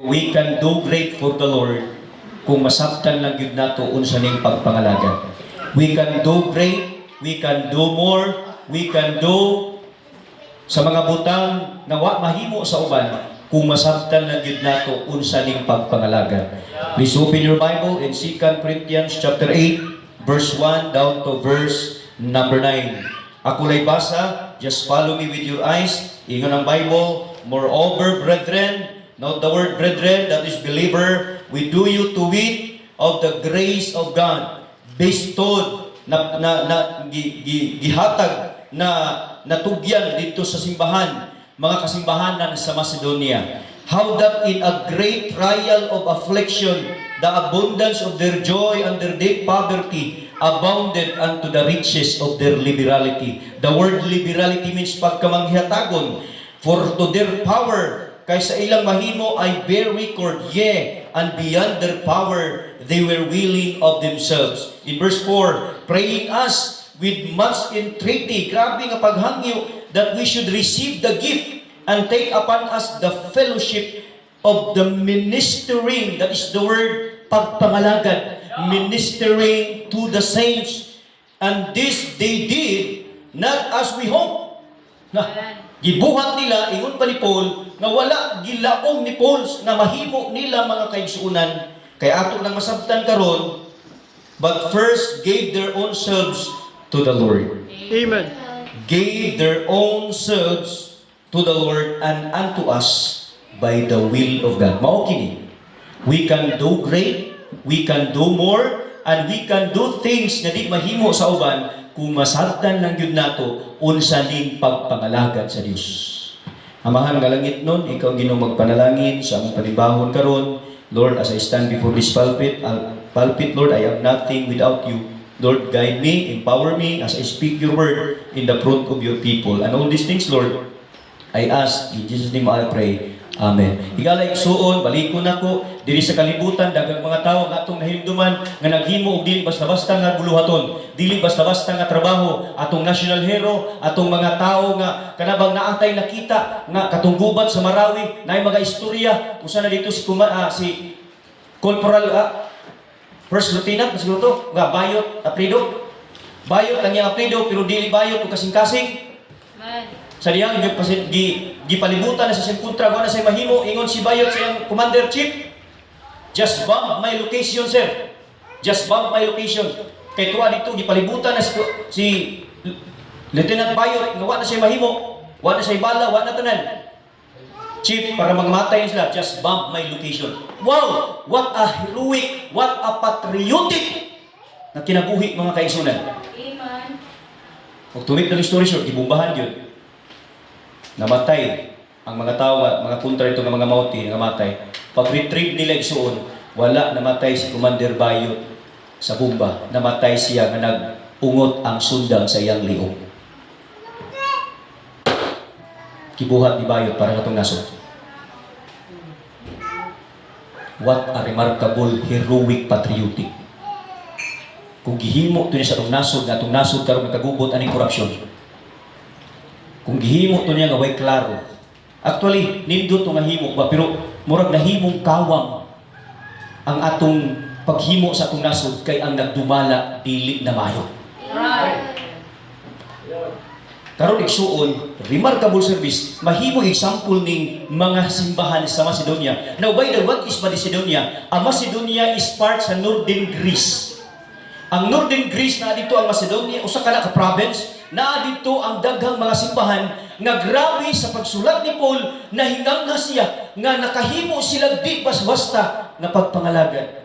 We can do great for the Lord kung masabtan lang yun nato unsa ning pagpangalaga. We can do great, we can do more, we can do sa mga butang na wa mahimo sa uban kung masabtan lang yun nato unsa ning pagpangalaga. Please open your Bible in 2 Corinthians chapter 8 verse 1 down to verse number 9. Ako lay basa, just follow me with your eyes. Ingon ang Bible, moreover, brethren, not the word brethren, that is believer, we do you to wit of the grace of God, bestowed, gihatag, natugyan dito sa simbahan, mga kasimbahanan sa Macedonia. How that in a great trial of affliction, the abundance of their joy and their deep poverty abounded unto the riches of their liberality. The word liberality means pagkamanghihatagon. For to their power, kaysa ilang mahimo ay bear record, and beyond their power, they were willing of themselves. In verse 4, praying us with much entreaty, grabe nga paghangyo, that we should receive the gift and take upon us the fellowship of the ministering, that is the word pagpangalagad, ministering to the saints. And this they did, not as we hope. Gibuhat nila, ingon pa ni Paul, nga wala gilaong ni Paul na mahimo nila mga kaigsuunan, kay ato lang masabtan karon, but first gave their own selves to the Lord. Amen. Gave their own selves to the Lord and unto us by the will of God. Mao kini. We can do great, we can do more, and we can do things na di mahimo sa uban kung masabtan lang yun nato unsa ning pagpangalagad sa Dios. Amahan nga langit nun, ikaw Ginoo magpanalangin sa among panibahon karon. Lord, as I stand before this pulpit, Lord, I am nothing without you. Lord, guide me, empower me as I speak your word in the front of your people. And all these things, Lord, I ask in Jesus' name I pray. Amen. Higalay suon, balikon ako diri sa kalibutan, daghang mga tawo nga atong nahimduman nga naghimo og dili basta-basta nga buluhaton, dili basta-basta nga trabaho, atong national hero, atong mga tawo nga kanabang naatay nakita nga katungguban sa Marawi, naay mga istorya usa na dito si Corporal First Lieutenant siguro to, nga bayot aprido. Bayot lang yang aprido pero dili bayot ug kasing-kasing. Sa diyang gipalibutan na sa siyang na sa mahimo, ingon si Bayot sa iyang commander-chief, just bomb my location, sir. Just bomb my location. Kay tuwa dito, gipalibutan na si Lieutenant Bayot, nga wa na siya mahimo, wa na siya bala, wa na tanan. Chief, para magmatay sila, just bomb my location. Wow! What a heroic, what a patriotic na kinabuhi mga kaisunan. Amen. Kung tumit na story short, gibumbahan yun. Namatay ang mga tao, mga kontra ito ng mga mauti, namatay. Pag-retrieve nila isuon, wala namatay si Commander Bayot sa bomba. Namatay siya nga nag-ungot ang sundang sa iyang liog. Kibuhat ni Bayot para katong nasod. What a remarkable, heroic, patriotic. Kung gihimo ito niya sa itong nasod karon nagkagubot aning korupsyon. Kung gihimo to niya nga way klaro. Actually, nindot to nga himo ba, pero murag nahimong kawang ang atong paghimo sa atong nasod kay ang nagdumala dili na mayo. Right. Karon igsuon, remarkable service, mahimo example ning mga simbahan sa Macedonia. Now, by the way, what is Macedonia? Ang Macedonia is part sa Northern Greece. Ang Northern Greece na dito ang Macedonia, usa ka na ka province, na dito ang daghang mga simbahan nga grabe sa pagsulat ni Paul na hingangha siya nga nakahimo sila di basta nga pagpangalagad.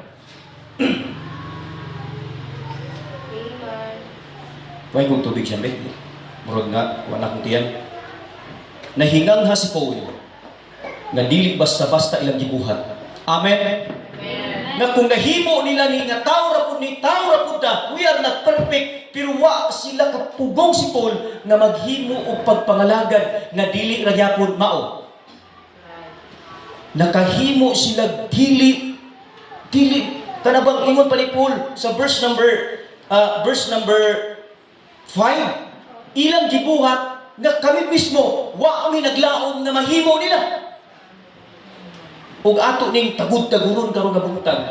Amen. Huwag kong tubig siya, be. Murag nga, wala kong tiyan. Nahingangha si Paul nga dili basta-basta ilang gibuhat. Amen? Na kung nahimo nila ni nga tao rapod na, we are not perfect, pero wa sila kapugong si Paul nga maghimo og pagpangalagad nga dili ra gyapon mao. Nakahimo sila dili kanabang ingon pa ni Paul sa verse number 5, ilang gibuhat nga kami mismo wa kami naglaom na mahimo nila. ug ato ning tagud-taguron karon nga butang.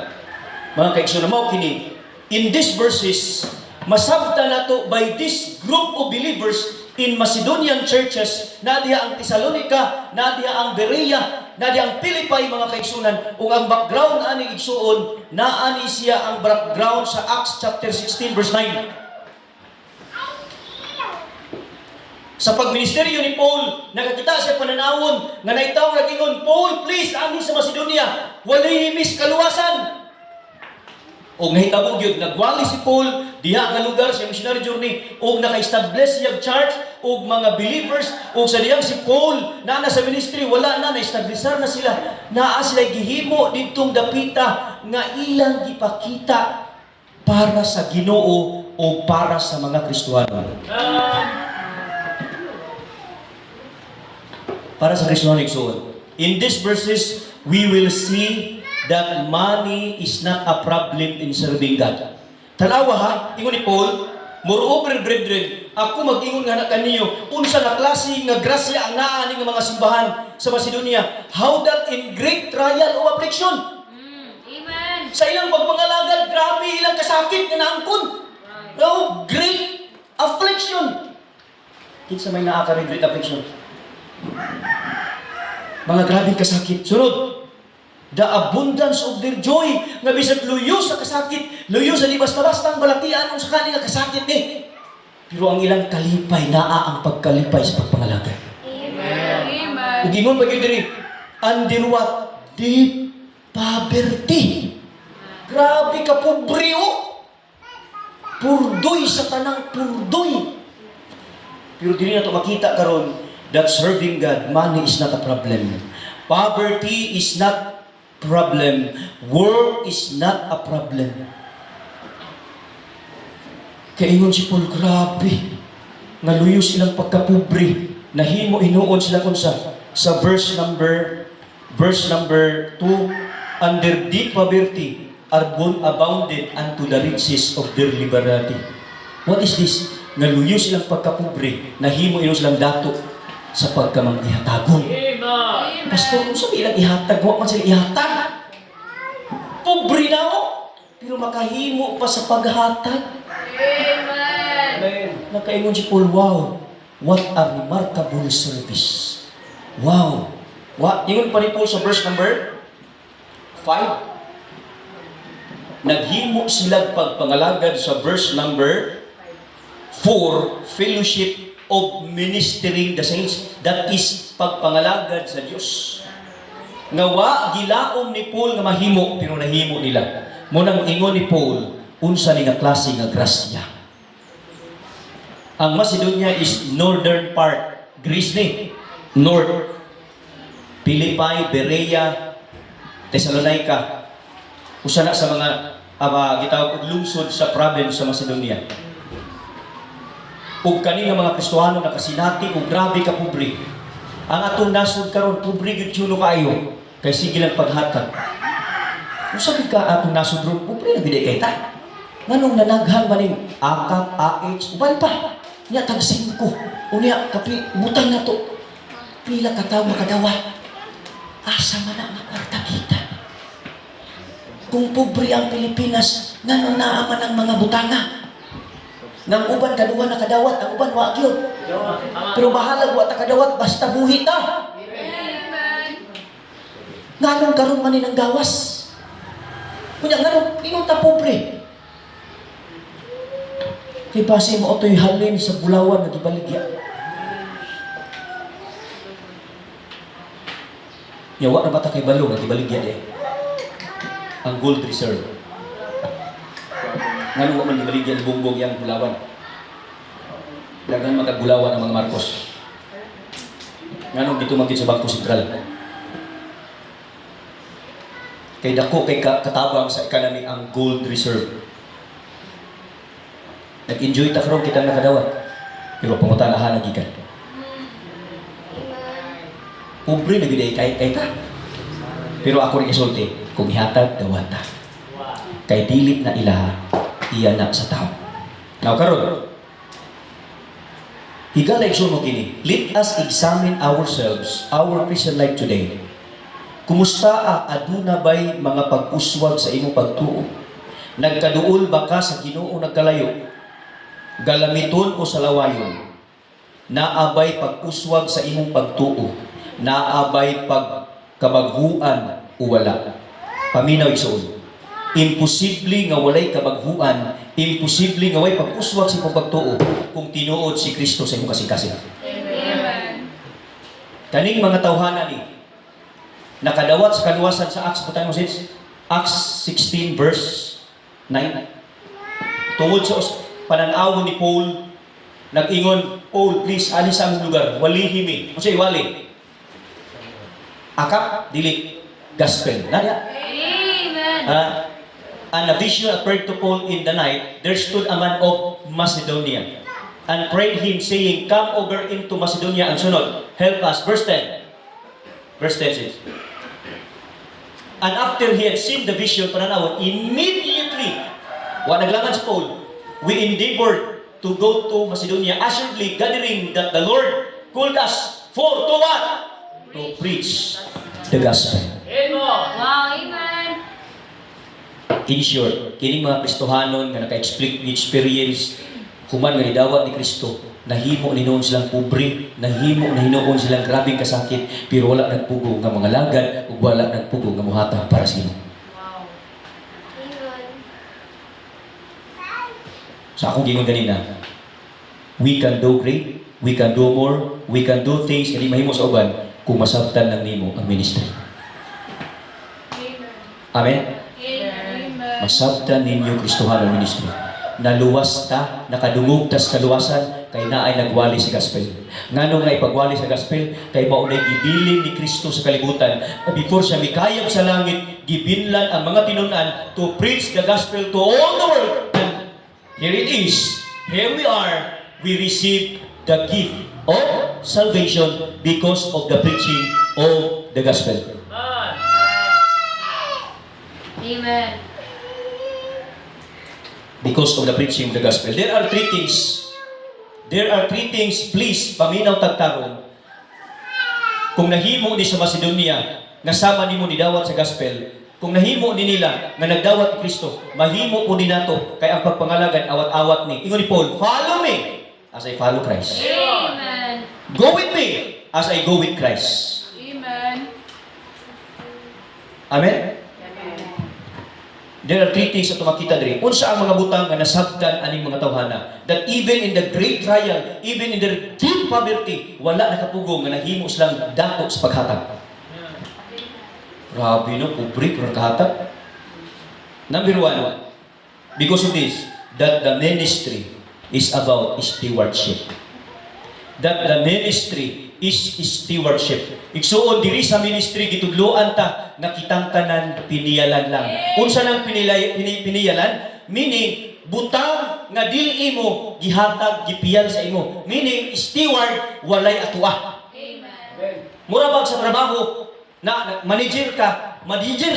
Mga kaigsoon mao kini. In these verses, masabtan nato by this group of believers in Macedonian churches, na diha ang Thessalonica, na diha ang Berea, na diha ang Philippi, mga kaigsunan, ug ang background ani igsuon, naani siya ang background sa Acts chapter 16 verse 9. Sa pagministeryo ni Paul, nakakita siya pananawon nga naitaw nagingon, Paul, please, amin sa Macedonia, walay himis kaluwasan. O nahitabo gyud nagwali si Paul diha nga lugar sa missionary journey og naka-establish siyang church og mga believers og sa diyang si Paul na sa ministry wala na na-establishar na sila naa sila gihimo didtong dapita nga ilang gipakita para sa Ginoo o para sa mga Kristiyano. Para sa Kristiyano igsoon. In these verses we will see that money is not a problem in serving God. Tanawa ha, ingon ni Paul, moreover brethren, ako mag-ingon nga na kaniyo, unsa na klase nga grasya ang naa ni nga mga simbahan sa Macedonia, how that in great trial o affliction. Amen. Sa ilang pagpangalagad, grabe ilang kasakit nga naangkon. No, great affliction. Kinsa may naa ka rin great affliction? Mga grabe kasakit. Sunod, the abundance of their joy, nga bisag luyo sa kasakit, luyo sa di basta-basta ang balatian sa kanila kasakit eh. Pero ang ilang kalipay, naa ang pagkalipay sa pagpangalagad. Amen. Ug ingon pa gyud diri, under what? Deep poverty. Grabe ka pobre o. Purdoy sa tanang purdoy. Pero diri nato makita karon that serving God, money is not a problem. Poverty is not problem. War is not a problem. Kaingon si Paul, grabe. Naluyo silang pagkapobre. Nahimo inuon sila unsa sa verse number 2, under deep poverty are abounded unto the riches of their liberality. What is this? Naluyo silang pagkapobre. Nahimo inuon silang dato sa pagkamangihatagon. Pastor, kung sabi ilang ihatag, huwag man sila ihatag. Pobre na o, pero makahimo pa sa paghatag. Amen. Nakaingon si Paul, wow, what a remarkable service. Wow. Ingon pa ni Paul sa verse number 5. Naghimo sila pagpangalagad sa verse number 4, fellowship of ministering the saints, that is pagpangalagad sa Dios. Ngawa gilaom ni Paul nga mahimo pero nahimo nila. Munang ingon ni Paul, unsa ni nga klase nga grasya. Ang Macedonia is northern part, Greece ni, north. Philippi, Berea, Thessalonica. Usa na sa mga gitawag og lungsod sa province sa Macedonia. Ug kani nga mga Kristiyano nakasinati og grabe ka pobre. Ang atong nasod karon pobre gyud chuno kaayo kay sige lang paghatag. Usa ka atong nasod ron pobre na gid kay ta. Nganong nanaghan man ning akap, AH, uban pa. Nya tag 5. Unya kapi butang na to. Pila ka tawo makadawat. Asa man ang kwarta kita. Kung pobre ang Pilipinas, nganong naa man ang mga butanga. Nang uban kaduwa na kadawat, ang uban wa gyud. Pero bahala wa ta kadawat basta buhi ta. Amen. Nganong karon man ni nang gawas. Kunya nganong ingon ta pobre. Kay base mo otoy halin sa bulawan nga gibaligya. Yawa na bata kay balo nga gibaligya di. Ang gold reserve. Nganong wa man gibaligya ang bumbong yang bulawan. Daghang magagulawan ang mga Marcos. Nganong gitumagid sa Bangko Sentral. Kay dako kay katabang sa economy ang gold reserve. Nag-enjoy ta karon kita nakadawat. Pero pangutanahan lagi ka. Pobre na gid kay ta. Pero ako rin isulti, kung ihatag dawata. Kay dilit na ilaha, iya na sa tao. Now karon, higala igsoon mo kini. Let us examine ourselves, our Christian life today. Kumusta aduna bay mga pag-uswag sa imong pagtuo? Nagkaduol ba ka sa Ginoo nagkalayo? Galamiton o sa lawayon? Naabay pag-uswag sa imong pagtuo? Naabay pagkabaghuan o wala? Paminaw igsoon. Imposible nga walay kabaghuan, imposible nga walay pag-uswag sa imong pagtuo kung tinuod si Kristo sa imong kasing-kasing. Amen. Kaning mga tawhana ni nakadawat sa kaluwasan sa Acts, putay mo sis? Acts 16 verse 9. Tungod sa pananawon ni Paul, nag-ingon, Paul, please, alis sa among lugar. Walihimi. Ano siya, wali? Akap, dili. Gospel. Nada? Amen. And a vision appeared to Paul in the night. There stood a man of Macedonia and prayed him, saying, come over into Macedonia and sunod. Help us. Verse 10. Verse 10 says, and after he had seen the vision, pananawon, immediately, naglangan si Paul, we endeavored to go to Macedonia, assuredly gathering that the Lord called us for to what? To preach the gospel. Wow, amen. In short, kining mga Kristohanon nga naka-experience human nga nidawat ni Kristo, nahimo ni noon silang pobre, nahimo na hinoon silang grabing kasakit, pero wala nagpugo nga mga lagad ug wala nagpugo nga muhatag para sa Ginoo. Wow. Sa akong gingon ganina, we can do great, we can do more, we can do things nga di mahimo sa uban kung masabtan lang nimo ang ministry. Amen? Amen. Masabtan ninyo Kristohan ang ministry. Naluwas ta, nakadungog ta sa kaluwasan, kay naay nagwali sa gospel. Nganong nga ipagwali sa gospel, kay maunay gibilin ni Kristo sa kalibutan. Before siya mikayab sa langit, gibinlan ang mga tinunan to preach the gospel to all the world. And here it is. Here we are. We receive the gift of salvation because of the preaching of the gospel. Amen. Because of the preaching of the gospel. There are three things. There are three things, please, paminaw tagtarong. Kung nahimo ni sa Macedonia, nasama nimo ni dawat sa gospel, kung nahimo ni nila nga nagdawat ni Kristo, mahimo po din nato kay ang pagpangalagan awat-awat ni. Ingon ni Paul, follow me as I follow Christ. Amen. Go with me as I go with Christ. Amen. Amen? There are three things na makita diri. Unsa ang mga butang nga nasabtan aning mga tawhana, that even in the great trial, even in their deep poverty, wala nakapugong nga nahimo silang dako sa paghatag. Grabe no, pobre pero nakahatag. Number one, because of this, that the ministry is about stewardship. That the ministry is stewardship. Igsuon diri sa ministry gitudloan ta nakitang tanan piniyalan lang. Unsa nang piniyalan? Meaning butang nga dili imo gihatag gipiyan sa imo. Meaning steward walay atuwa. Amen. Mura bag sa trabaho na manager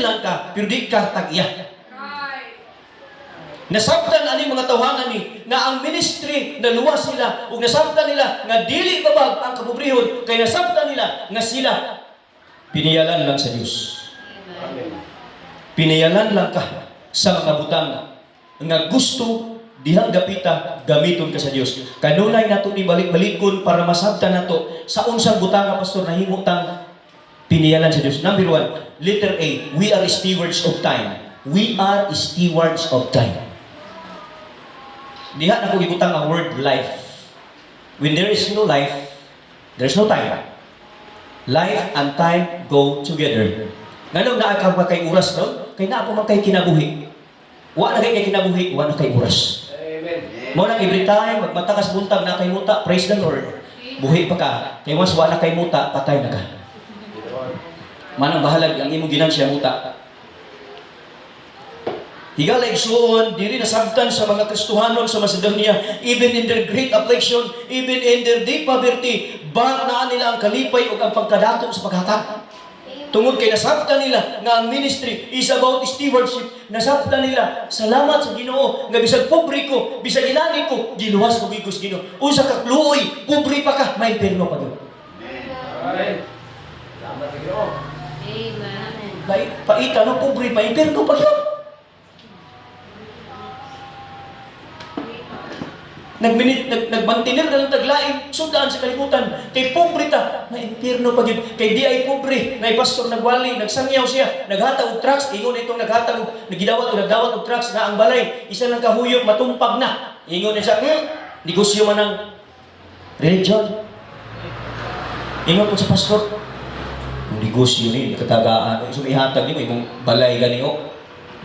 lang ka pero di ka tag-iya. Right. Nasabtan ani mga tawhanan ni na ang ministry naluwas sila ug nasabtan nila nga dili babag ang kapobrehon kay nasabtan nila nga sila piniyalan lang sa Dios. Piniyalan lang ka sa mga butang nga gusto dihang gapita gamiton ka sa Dios. Kanunay nato ni balik-balikon para masabtan nato sa unsang butang nga pastor nahimo tang piniyalan sa Dios. Number one, letter A, we are stewards of time. We are stewards of time. Diha na ko ibutang ang word life. When there is no life, there's no time. Life and time go together. Nganong naa ka kay oras no? Kay naa pa man kay kinabuhi. Wa na kay kinabuhi, wa na kay oras. Amen. Mo na every time magmata kas buntag na kay muta, praise the Lord. Buhi pa ka. Kay once wa na kay muta, patay na ka. Manang bahalag ang imong ginansya muta. Higala igsuon, diri nasabtan sa mga Kristohanon sa Macedonia, even in their great affliction, even in their deep poverty, ba na nila ang kalipay o ang pagkadato sa paghatag. Tungod kay nasabtan nila nga ang ministry is about stewardship. Nasabtan nila, salamat sa Ginoo nga bisag pobre ko, bisag inani ko, giluwas ko gigos Ginoo. Usa ka kluoy, pobre pa ka, may perno pa gyud. Amen. Salamat sa Ginoo. Amen. paita no pobre pa impierno pa yun. Nagmantinir na ng taglaing sundaan sa kalibutan. Kay pobre ta, na impierno pa yun. Kay di ay pobre, na pastor nagwali, nagsangyaw siya, naghatag og trucks, ingon itong naghatag og nagdawat og trucks na ang balay, isa lang kahuyok, matumpag na. Ingon niya siya, negosyo man ng religion. Ingon po sa pastor, yung negosyo ni, katagaan, sumihatag ni mo, yung balay gani o,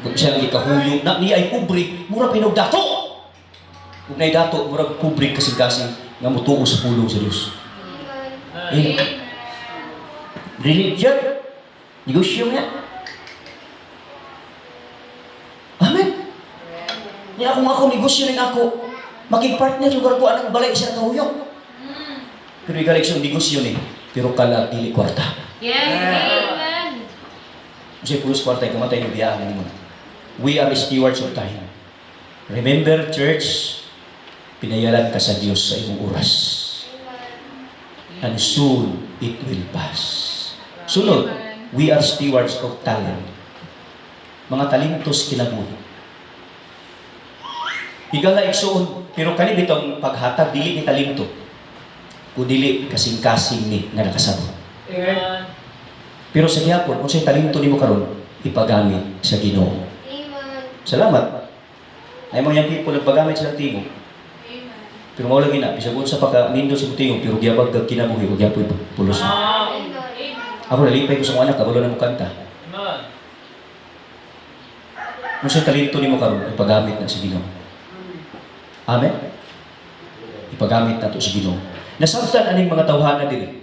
kung siya lang ikahuyok na, niya ay pobre, mura pinagdato. Kung na'y dato, murag pobre kasing-kasing nga mutuo sa pulong sa Diyos. Eh, religion, negosyo nga. Amen. Niya ako negosyo rin ako, makipart-partner lugar ko anong balay siya kahuyok. Pero ikalik siyang negosyo ni, pero kala dili kwarta. Yes. Amen. Kasi pulos kwarta, kamatay ng biyaan mo. We are stewards of time. Remember, church, pinayalan ka sa Diyos sa imong oras. And soon, it will pass. Sunod, we are stewards of talent. Mga talentos kinabuhi. Higala igsoon, pero kani bitong paghatag, dili ni talento. Kung dili kasing-kasing ni nga nakasabot. Amen. Pero sa gihapon, kung sa'y talento ni mo karon, ipagamit sa Ginoo. Salamat. Ay mga young people, nagpagamit sa timo. Pero mo lagi na, bisag sa pagka-nindo sa putingog, pero giyabag kag kinabuhi, o giyapoy pulos na. Ako nalipay ko sa mga anak, kabalo na mo kanta. Kung sa'y talento ni mo karon, ipagamit na sa Ginoo. Amen? Ipagamit na to sa Ginoo. Nasabtan aning mga tawhana diri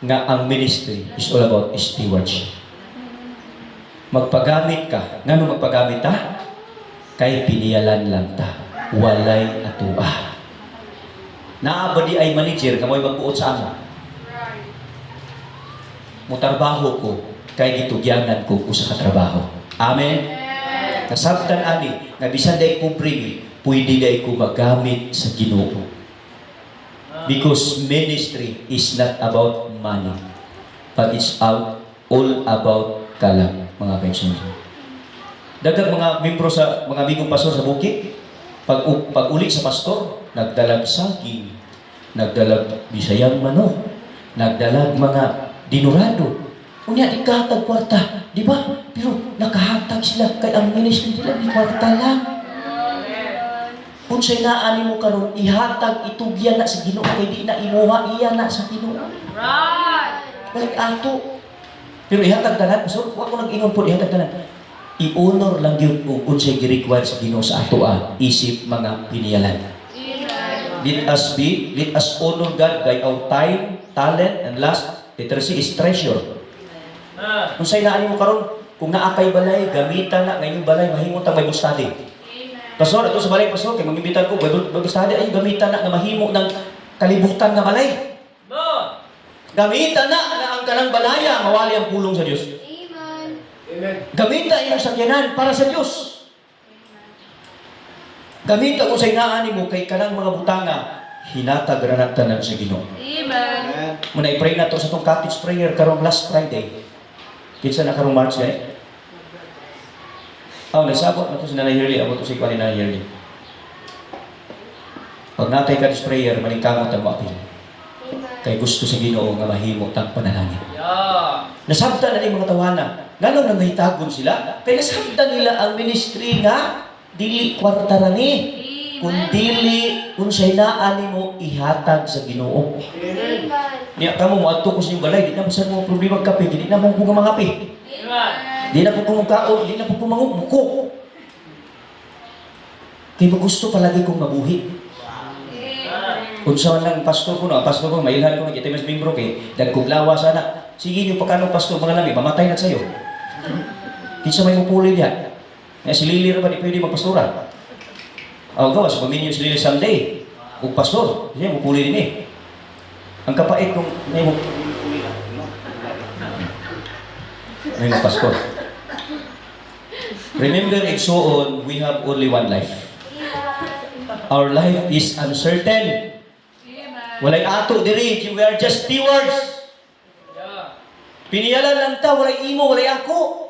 nga ang ministry is all about stewardship. Magpagamit ka. Ngano magpagamit ta? Kay piniyalan lang ta. Walay atua. Naabadi ay manager, kamoy magbuot sa amo. Mutarbaho ko, kay gitugyanan ko sa katrabaho. Amen? Nasabtan ani, nga bisan day pobre, pwede day ko magamit sa Ginoo. Because ministry is not about money, but it's all about kalam, mga kaibigan. Daghang mga membro sa mga amigong pastor sa bukid, pag uli sa pastor, nagdalag saging, nagdalag bisayang manok, nagdalag mga dinurado. Unya ikahatag kwarta, di ba? Pero nakahatag sila kay ang ministry nila di kwarta lang. Kung sa'y naani mo karon, ihatag itugyan na sa Ginoo kay di na imuha iya na sa Ginoo. Right. Balik ato. Pero ihatag tanan, so wa ko nang ingon po ihatag tanan. I-honor lang gyud kung sa'y gi-require sa Ginoo sa ato isip mga piniyalan. Let us honor God by our time, talent, and last, literacy is treasure. Kung sa'y naani mo karon, kung naakay balay, gamitan na ngayong balay, mahimong ta Bible study. Pastor, ito sa balay, pastor, kaya mag-imbitan ko, Bible study, ay gamitan na mahimo ng kalibutan na balay. Gamitan na ang kanang balaya, mawali ang pulong sa Diyos. Amen. Gamitan iyong sakyanan para sa Diyos. Gamitan kung sa inaani mo, kay kanang mga butanga, hinatag ranagtanan sa Ginoo. Amen. Muna i-pray na to sa itong cottage prayer karong last Friday. Kinsa na karong March gani? Nagsabot na to si Nanay Hirli, abot to si Kwani Nanay Hirli. Pag natay cottage prayer, maningkamot ang maapil. Kay gusto sa Ginoo nga mahimo tang panalangin. Nasabtan na ni mga tawana. Nganong nang mahitagon sila? Kay nasabtan nila ang ministry nga dili kwarta rani. Kung dili, kung siya'y naani mo, ihatag sa Ginoo. Niya kamo mo adto ko sa inyong balay, di na masan mo problema kape, di na mo kung mga kape. Di na po kumungkaon, di na po kumangumuko. Kaya gusto palagi kong mabuhi. Kung saan lang pastor ko mailhan ko na kita mas membro kay dagkuglawa sana. Sige niyo pagkano pastor mga lami, mamatay na sa'yo. Kinsa may mupuli diya. Nga si Lili ba di pwede magpastora? Gawas, paminyo si Lili someday. O pastor, siya mupuli din eh. Ang kapait kung may pastor. Remember, igsoon, we have only one life. Our life is uncertain. Walay ato diri, we are just stewards. Piniyalan lang ta, walay imo, walay ako.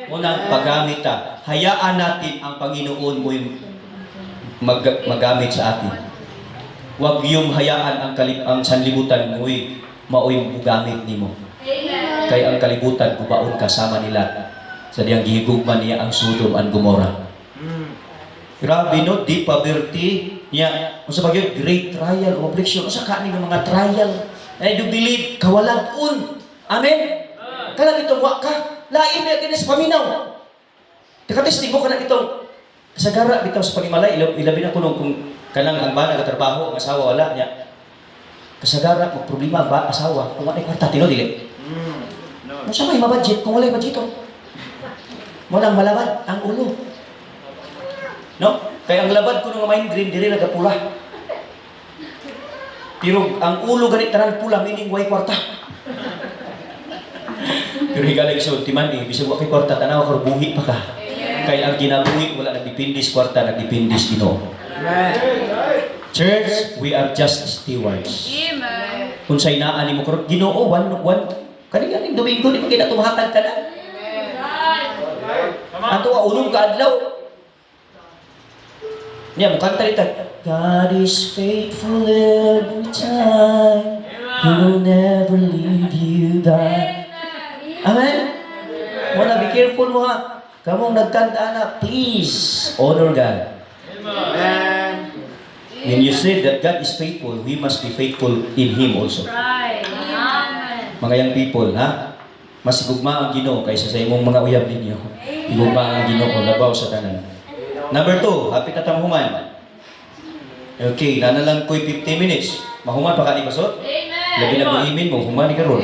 Unang paggamit ta. Hayaan natin ang Panginoon mo yung magamit sa atin. Huwag yung hayaan ang sanlibutan mo mao yung gamit nimo. Kay ang kalibutan kubaon kasama nila sa diyang gihigugman niya ang Sodom and Gomorrah. Grabe no, deep poverty niya. Kung sa bagay, great trial of affliction. Kung sa kanin ng mga trial, I do believe, kawalan un. Amen? Kala itong waka, lain na din sa paminaw. Teka-testigo ka na itong kasagara bitaw sa panimalay. Ilabi na kuno kung kanang ang bana katrabaho, ang asawa wala niya. Kasagara, magproblema ba asawa? Kung wala kwarta, tino dili. Kung sa may mabudget, kung wala budget, walang malabad ang ulo. No? Kaya ang labad ko ng mind green, diri nagapula. Pero ang ulo ganit tanan pula, meaning way kwarta. Pero higalig sa ultiman bisag wa kay kwarta, tanaw ka buhi pa ka. Kaya ang ginabuhi, wala nagdipindis kwarta, nagdipindis Ginoo. Church, we are just stewards. Amen. Kung sa inaan ni mo karon, Ginoo, one, kanilang Domingo, di pa kinatumahatag ka na. Ato ulong ka adlaw. Niya, mukhang talita. God is faithful every time. He will never leave you by. Amen? Muna, be careful mo ha. Kamong nagkanta na, please honor God. Amen. When you say that God is faithful, we must be faithful in Him also. Right. Amen. Mga young people, ha? Mas igugma ang Ginoo kaysa sa imong mga uyab ninyo. Igugma ang Ginoo, labaw sa tanan. Number 2, hapit na tamahuman. Okay, nanalang ko'y 15 minutes. Mahuman pa ka ni Pasot? Labi na imin mo, human ni karon.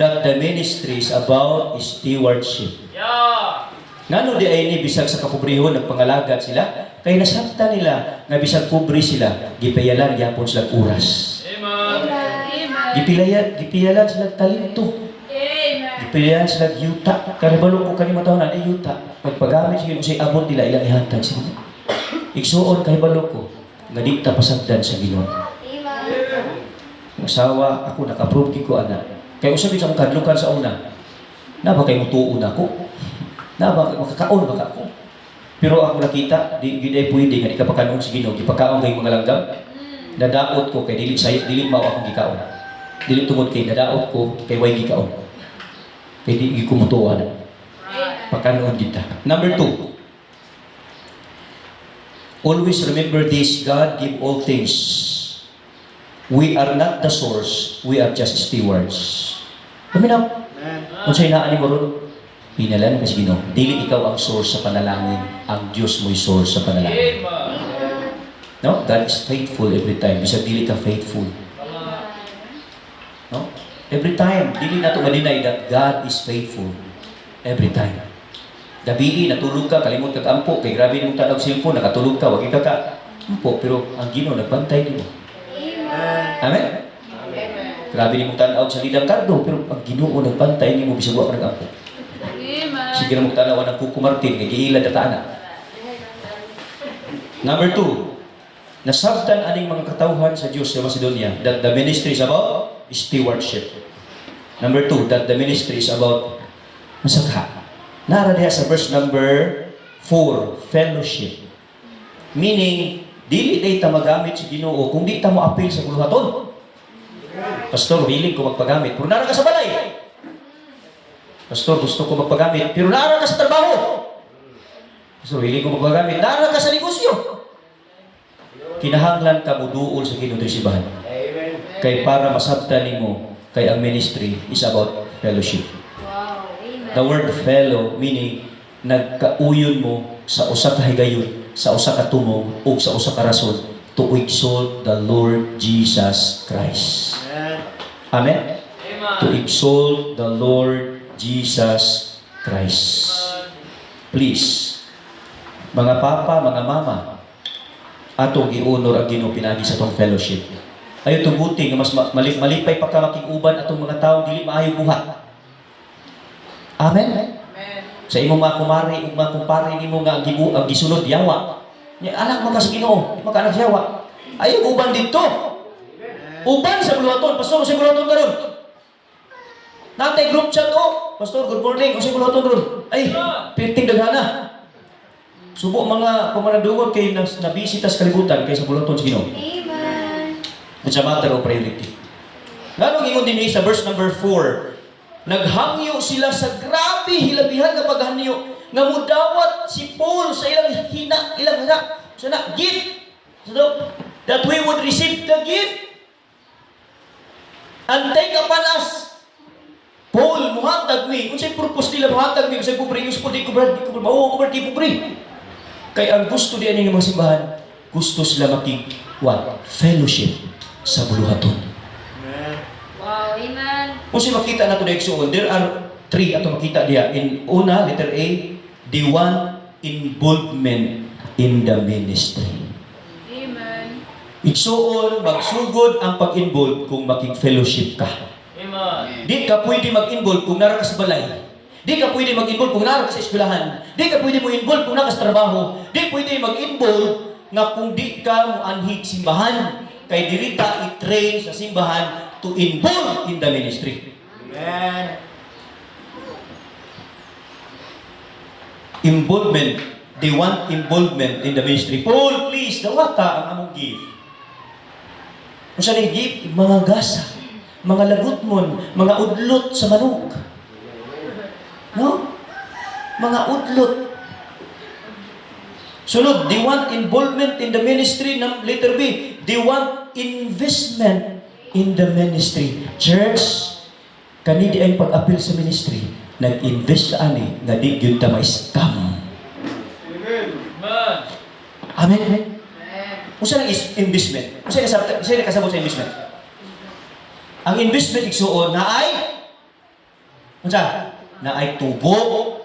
That the ministry is about stewardship. Ngano di ay ni bisag sa kapobrehon nagpangalagat sila? Kay nasabta nila nga bisag pobre sila, gipayalan gyapon sila oras. Gipayalan sila talento. Gipayalan sila yuta. Kanibalo ko kanimo taon ay yuta. Pagpagamit siya usay abot nila ilang ihatag sila. Igsuon kay balo ko nga di ta pasagdan sa Ginoo. Ang asawa ako naka-approve ko ana. Kay usabi sa akong kadlukan sa una. Na ba kay mutuon ako? Na ba makakaon ba ako? Pero ako nakita di gid ay pwede nga di ka pakanon sa Ginoo, gipakaon kay mga langgam. Nadaot ko kay dili mao akong gikaon. Dili tungod kay nadaot ko kay way gikaon. Kay di ko mutuon. Pakanon kita. Number 2. Always remember this, God give all things. We are not the source, we are just stewards. Paminaw. Kung sa'yo naan ni Moron, pinalan kasi Ginoo. Dili ikaw ang source sa panalangin. Ang Diyos mo'y source sa panalangin. No? God is faithful every time. Bisa dili ka faithful. No? Every time. Dili na ito ma-deny that God is faithful. Every time. Gabi, natulog ka, kalimot ka kampo, kay grabe mong tanaw cellphone, nakatulog ka, wag ka kampo, pero ang Ginoo nagbantay nimo. Amen? Grabe ni mong tanaw sa lidang kardo, pero ang Ginoo nagbantay nimo bisag wa ka nag-ampo. Sige na mong tanaw ng Kuko Martin, kay giilad at anak. Number 2, nasabtan aning mga katawhan sa Diyos sa Macedonia that the ministry is about stewardship. Number 2, that the ministry is about masakha. Nara diha sa verse number 4, fellowship. Meaning, dili day ta magamit si Ginoo kung di ta mo apil sa buluhaton. Pastor, willing ko magpagamit, pero nara ka sa balay. Pastor, gusto ko magpagamit, pero nara ka sa trabaho. Pastor, willing ko magpagamit, nara ka sa negosyo. Kinahanglan ka mo duol sa Ginoo diri sibahan. Kay para masabtan nimo, kay ang ministry is about fellowship. The word fellow meaning nagkauyon mo sa usa ka higayon, sa usa ka tumong ug sa usa ka rason to exalt the Lord Jesus Christ. Amen. To exalt the Lord Jesus Christ. Please, mga papa, mga mama, atong giunor ang Ginoo pinagi sa tong fellowship. Ayo tuguti nga mas malipay pa ka makiguban atong mga tawo dili maayo buhat. Amen. Sa imong mga kumari ug mga kumpare nimo nga ang gisunod yawa. Nya anak mo ka sa Ginoo, magkaanak yawa. Ayo uban didto. Uban sa buluhaton, pastor sa buluhaton karon. Natay group chat, oh. Pastor, good morning. Kasi ko ron. Ay, pinting daghana. Subo mga pamanadungon kay nabisita sa kalibutan kaysa bulaton sa Ginoo. Amen. It's a matter of priority. Ganong ingon din sa verse number 4. Naghangyo sila sa grabe hilabihan nga paghangyo nga mudawat si Paul sa ilang gift. So, that we would receive the gift and take upon us. Paul, muhatag mi. Kung sa'yo purpose nila, muhatag mi. Kung sa'yo pobre, yung support, di ko di pobre. Kaya ang gusto diyan ng mga simbahan, gusto sila fellowship sa buluhaton. Wow, amen. Kung sa'yo makita na ito na iksuon, there are 3 ato makita diya. In una, letter A, the one involvement in the ministry. Amen. Iksuon, magsugod ang pag-involve kung making-fellowship ka. Amen. Di ka pwede mag-involve kung nara ka sa balay. Di ka pwede mag-involve kung nara ka sa eskwelahan. Di ka pwede mag-involve kung nara ka sa trabaho. Di pwede mag-involve nga kung di ka muanhig simbahan. Kay diri ta i-train sa simbahan to involve in the ministry. Amen. Involvement. They want involvement in the ministry. Paul, please, dawata ang among gift. Kung saan yung gift? Mga gasa, mga lagutmon, mga udlot sa manok. No? Mga udlot. Sunod, they want involvement in the ministry. Letter B, they want investment in the ministry. Church, kanidi ay pag-apil sa ministry, nag-invest sa ani, nga di yun ta ma-scam. Amen? Kung saan ang investment? Kung saan nakasabot sa investment? Ang investment igsuon na ay na ay tubo.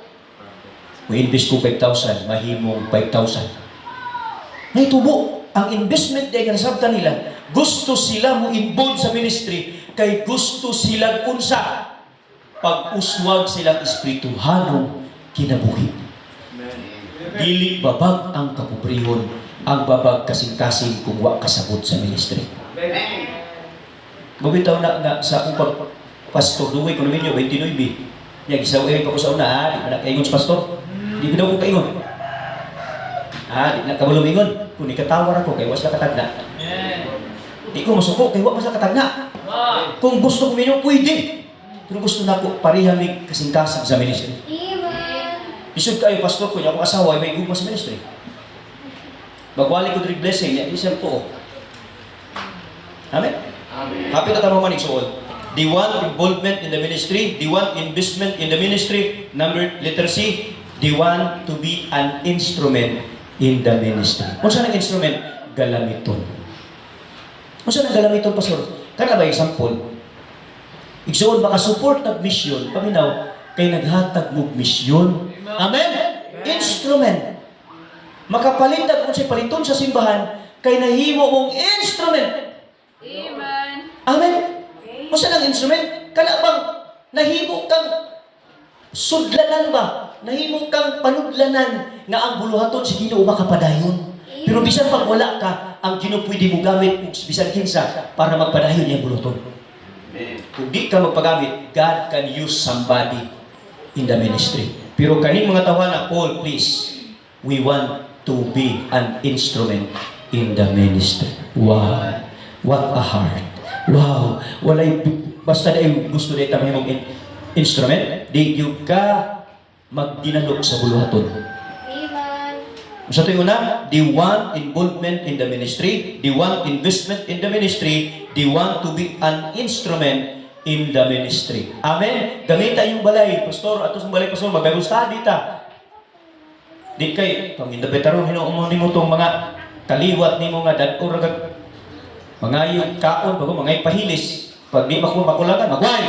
Mo-invest ko 5,000, mahimong 5,000. Na tubo. Ang investment ay nasabtan nila, gusto sila mo involve sa ministry kay gusto sila unsa pag-uswag silang espirituhanong kinabuhi. Dili babag ang kapobrehon, ang babag kasing-kasing kung wa kasabot sa ministry. Mabitaw na sa akong pastor, duway ko namin yun, 29. Yung isawain pa ko sa una, di pa na kaingon sa pastor. Di ko daw ko kaingon. Di na kabulong ingon. Kung ikatawar ako, kaya was na katagna. Di ko masuko, kaya was na katagna. Kung gusto ko minyo, pwede. Pero gusto na ako parihamig kasing-kasing sa ministry. Amen. Isod kayo, pastor ko, niya akong asawa, may gugma sa ministry. Magwali ko diri blessing, niya, isang to. Amen? Happy na tamang manig suol. They want involvement in the ministry. They want investment in the ministry. Letter C, they want to be an instrument in the ministry. Kung saan ang instrument? Galamiton. Kung saan ang galamiton, pastor? Kana ba example? Igsuon, makasupport ng mission, paminaw, kay naghatag mo mission. Amen? Instrument. Makapalitag kung siya paliton sa simbahan, kay nahimo mong instrument. Amen. Amen? Kung saan ang instrument? Kana bang nahimo kang sudlanan ba? Nahimo kang panudlanan nga ang buluhaton si Ginoo makapadayon. Pero bisan pag wala ka, ang Ginoo pwede mo gamit kung bisan kinsa para magpadayon yung buluhaton. Kung di ka magpagamit, God can use somebody in the ministry. Pero kaning mga tawanan, Paul, please, we want to be an instrument in the ministry. Wow. What a heart. Wow. Walay, basta na gusto na itang himong instrument, di yung ka magdinalog sa buluhaton. Amen. Sa ito yung una, they want involvement in the ministry, they want investment in the ministry, they want to be an instrument in the ministry. Amen? Gamita yung balay, pastor, ato sa balay, pastor, mag-Bible study ta. Di kay, pang indapetaron, hinuumon mo itong mga kaliwat ni mo nga dador agad. Mga yung kaon, bago mga yung pahilis. Pag di makulagan, magway.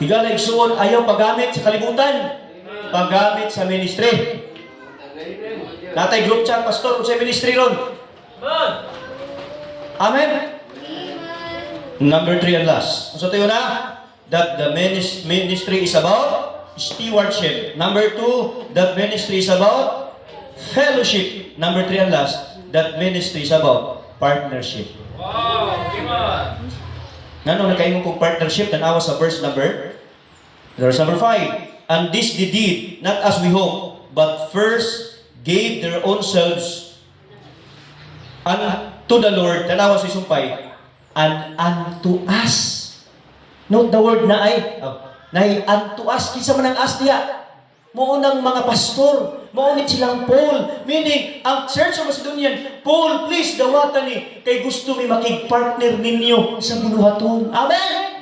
Higala igsuon, ayaw paggamit sa kalibutan. Paggamit sa ministry. Natay group chat, pastor, kung sa ministry ron. Amen? Number 3 and last. So tayo na, that the ministry is about stewardship. Number 2, that ministry is about fellowship. Number 3 and last, that ministry is about partnership. Wow, Ngano na kayo kong partnership, tanawa sa verse number 5. And this they did, not as we hope, but first gave their own selves unto the Lord, tanawa sa isumpay, and unto us. Note the word na ay unto us. Kinsa man ang us diya? Maunang mga pastor, maunit silang Paul. Meaning, ang Church of Macedonian, Paul, please, dawatan ni, kay gusto may makig-partner ninyo sa buluhaton. Amen?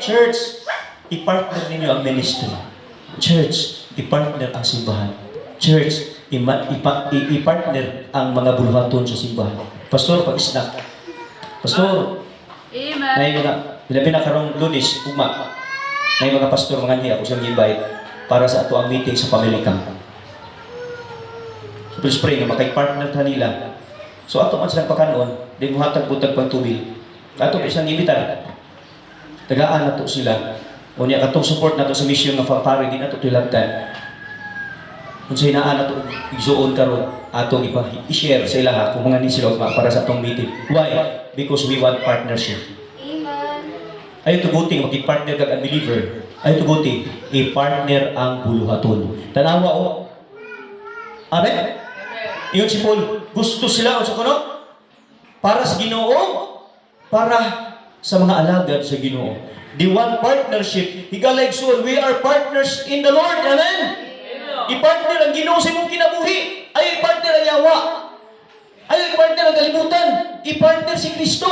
Church, i-partner ninyo ang ministry. Church, i-partner ang simbahan. Church, i-partner ang mga buluhaton sa simbahan. Pastor, pag-snack. Pastor, Amen. na yung labi na karong Lunes, ugma, na yung mga pastor, mga niya, ako siyang invite para sa ato ang meeting sa family camp. So, please pray na makay-partner ta nila. So, ato man silang pakanoon, di mo hatag-butag pang tubig. Ato pa isang imitar. Tagaan na to sila. O niya, katong support na to sa mission ng fanfare, di na to tilagdan. Kung sa hinaan na to, igsuon karon ato i-share sa ilaha kung mga ni sila para sa atong meeting. Why? Because we want partnership. Amen. Ayaw tuguting, makipart-partner kag unbeliever. Ayaw tuguting, i-partner ang buluhaton. Tanawa o. Amen? Iyon si Paul, gusto sila o sa kuno? Para sa Ginoo, para sa mga alagad sa Ginoo. They want partnership. Higalag soon, we are partners in the Lord. Amen? I-partner ang Ginoo sa imong kinabuhi. Ayaw i-partner ang yawa. Ayaw i-partner ang kalibutan. I-partner si Kristo.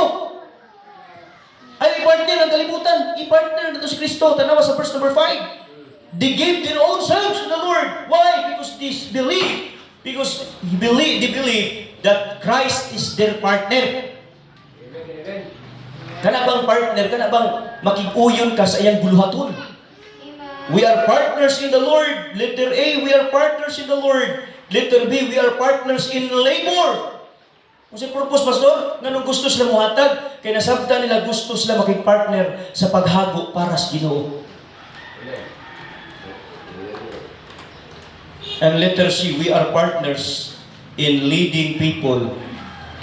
Ay, i-partner ang kalibutan. I-partner na to si Kristo. Tanawa sa verse number 5. They gave their own selves to the Lord. Why? Because they believe. Because they believe that Christ is their partner. Kana bang partner? Kana bang makiguyon ka sa iyang buluhaton? We are partners in the Lord. Letter A, we are partners in the Lord. Letter B, we are partners in labor. Kung sa purpose, Pastor, nga nung gusto sila muhatag, kaya nasabta nila gusto sila makipag-partner sa paghago para sa Ginoo. And letter C, we are partners in leading people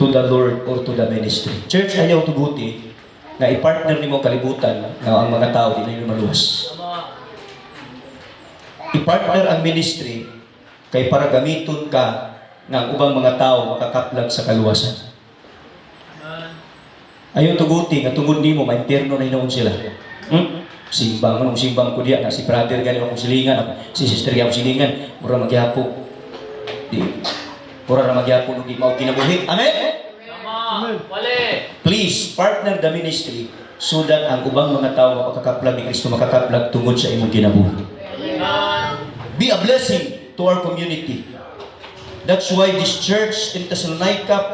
to the Lord or to the ministry. Church, ayaw tuguti na i-partner ni mo kalibutan na ang mga tao di na yun maluwas. I-partner ang ministry kay para gamiton ka ng ubang mga tao makakaplag sa kaluwasan. Ayaw tuguti nga tungod nimo ma-impierno na hinoon sila. Simbang, anong simbang ko diya na si brother gani akong silingan, ako, si sister gani akong silingan, mura magyapo. Mura na magyapo nung di mao kinabuhi. Amen? Please, partner the ministry so that ang ubang mga tao makakaplag ni Kristo makakaplag tungod sa imong kinabuhi. Be a blessing to our community. That's why this church in Thessalonica,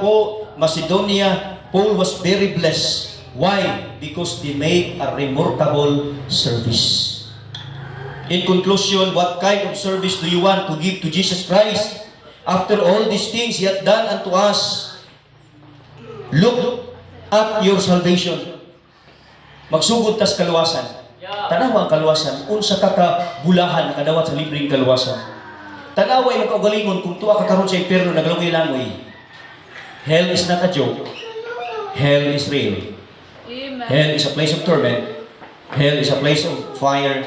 Macedonia, Paul was very blessed. Why? Because they make a remarkable service. In conclusion, what kind of service do you want to give to Jesus Christ? After all these things He hath done unto us, look at your salvation. Magsugod tas kaluwasan. Tanawa ang kaluwasan. Unsa ka kabulahan kadawat sa libreng kaluwasan. Tanawa yung kaugalingon kung tuwa ka karon sa impyerno naglangoy-langoy. Hell is not a joke. Hell is real. Amen. Hell is a place of torment. Hell is a place of fire.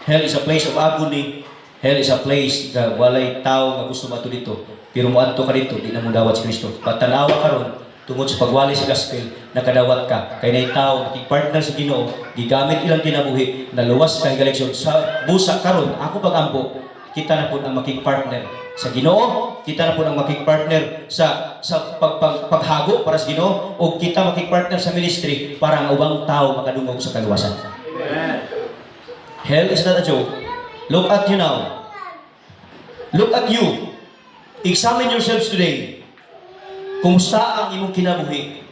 Hell is a place of agony. Hell is a place na walay tao nga gusto mato dito. Pero muadto ka dito, di na mo dawat si Kristo. Patanawa karon tungod sa pagwali sa gospel, nakadawat ka. Kay nay tao nakipart-partner sa Ginoo, gigamit ilang kinabuhi, naluwas ka higaleksyon sa busa karon. Ako pagampo, kita na po ang makig-partner sa Ginoo, kita na po ang makig-partner sa paghago para sa Ginoo, o kita makig-partner sa ministry para ang ubang tao makadungog sa kaluwasan. Amen. Hell is not a joke. Look at you now. Look at you. Examine yourselves today. Kumusta ang imong kinabuhi?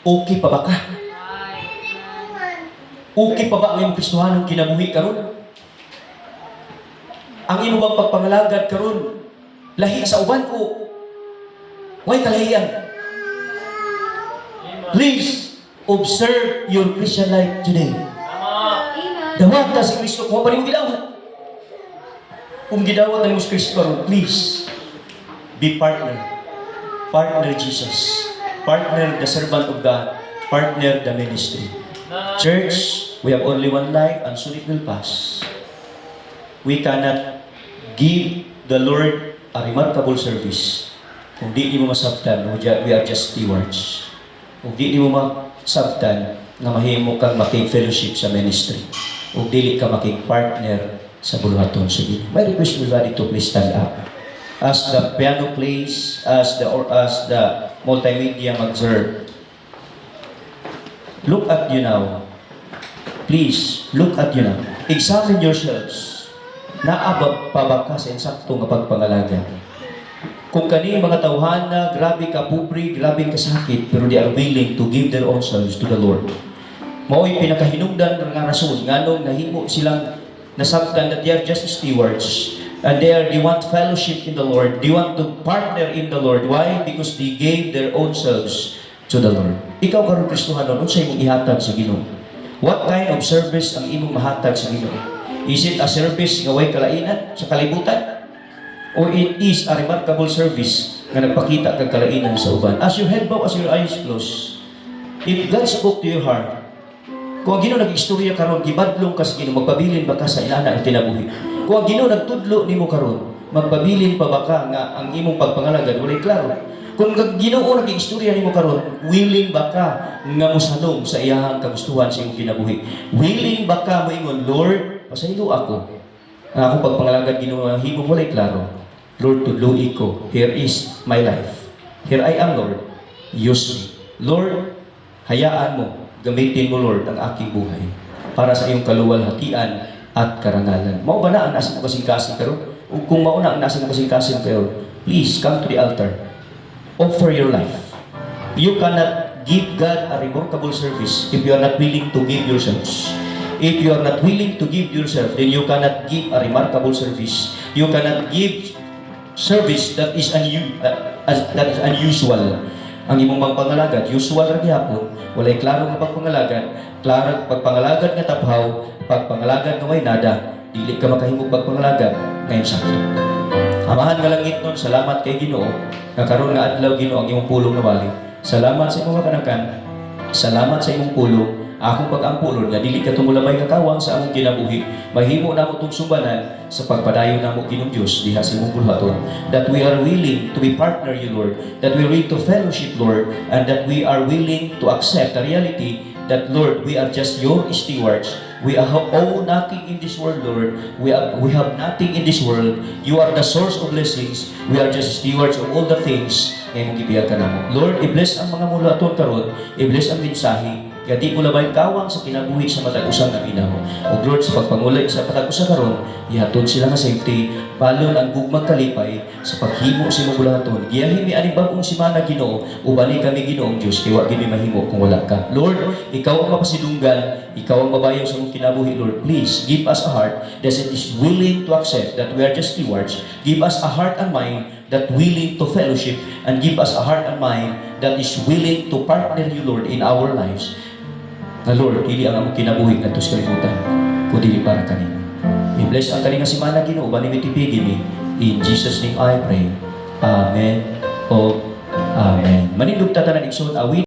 Okay pa ba ka? Okay pa ba ang imong Kristohanong kinabuhi karon? Ang imo bang pagpangalagad karon lahi sa uban o way kalahian? Please observe your Christian life today. Dawat ta si Kristo ko pa rin gidawat. Kung gidawat na ni Kristo karon, please be partner. Partner Jesus. Partner the servant of God. Partner the ministry. Church, we have only one life and soon it will pass. We cannot give the Lord a remarkable service kung di mo masabtan, we are just stewards. Kung di mo masabtan, nga mahimo kang makig-fellowship sa ministry. Kung dili ka makig-partner sa buluhaton. Sige, may request everybody to please stand up. As the piano plays, as the multimedia mag-serve, look at you now. Please, look at you now. Examine yourselves. Naabab pa ba ka sa insakto nga pagpangalaga? Kung kani mga tawhana, grabe ka pupri, grabe ka sakit, pero they are willing to give their own selves to the Lord. Mao'y pinakahinungdan nga rason, nganong nahimo silang nasabtan that they are just stewards. And they want fellowship in the Lord. They want to partner in the Lord. Why? Because they gave their own selves to the Lord. Ikaw karon Kristohanon, unsay imong ihatag sa Ginoo? What kind of service ang imong mahatag sa Ginoo? Is it a service nga way kalainan sa kalibutan? Or it is a remarkable service nga nagpakita kag kalainan sa uban? As your head bow, as your eyes close, if God spoke to your heart, kung ang Ginoo nag-istorya karon, gibadlong ka sa Ginoo, magpabilin ba ka sa inana ang kinabuhi? Kung ang Ginoo nagtudlo nimo karon, magpabilin pa ba ka nga ang imong pagpangalagad walay klaro? Kung ang Ginoo nag-istorya nimo karon, willing ba ka nga mosalom sa iyahang kagustuhan sa imong kinabuhi? Willing ba ka moingon, Lord, pasaylo ako. Ang akong pagpangalagad Ginoo himo walay klaro. Lord, tudloi ko. Here is my life. Here I am, Lord. Use me. Lord, hayaan mo, gamitin mo, Lord, ang aking buhay para sa iyong kaluwalhatian at karangalan. Mao ba na ang nasa mo kasing-kasing karon? O kung mao na ang nasa mo kasing-kasing karon, please come to the altar. Offer your life. You cannot give God a remarkable service if you are not willing to give yourselves. If you are not willing to give yourself, then you cannot give a remarkable service. You cannot give service that is unusual. Ang imong pagpangalagad, usual ra gyapon, walay klaro nga pagpangalagad, klaro pagpangalagad nga taphaw, pagpangalagad nga may nada, dili ka makahimog pagpangalagad ngayon sakto. Amahan nga langit nun, salamat kay Ginoo, nga karon nga adlaw Ginoo ang imong pulong na bali. Salamat sa imong kanakan, salamat sa imong pulong. Akong pag-ampulon nga dili ka tumulabay nga kawang sa among kinabuhi, mahimo namo tong sumbanan sa pagpadayon namo Ginoong Dios diha sa imong bulhaton, that we are willing to be partner you, Lord, that we are willing to fellowship, Lord, and that we are willing to accept the reality that, Lord, we are just your stewards. We owe nothing in this world, Lord. We have nothing in this world. You are the source of blessings. We are just stewards of all the things nga imong gibiyag ka namo. Lord, i-bless ang mga mulaton karon, i-bless ang mensahe. Kaya di ko labay kawang sa kinabuhi sa matag-usang na minaw. O Lord, sa pagpangulay sa patag-usa karon, ihatod sila nga safety, balon ang gugmang kalipay sa paghimo sa imong bulaton. Giyahimi ani bagong simana Ginoo, ubani kami Ginoong Dios, kay wa gid mahimo kung wala ka. Lord, ikaw ang mapasidunggan, ikaw ang mabayaw sa imong kinabuhi, Lord. Please give us a heart that is willing to accept that we are just stewards. Give us a heart and mind that willing to fellowship, and give us a heart and mind that is willing to partner you, Lord, in our lives. Na Lord, dili ang among kinabuhi ngadto sa kalibutan, kundi para kanimo. I-bless ang kaninga simana Ginoo, bani mitipigi ni. In Jesus' name I pray. Amen. O Amen. Manindog tatanan igsoon awit.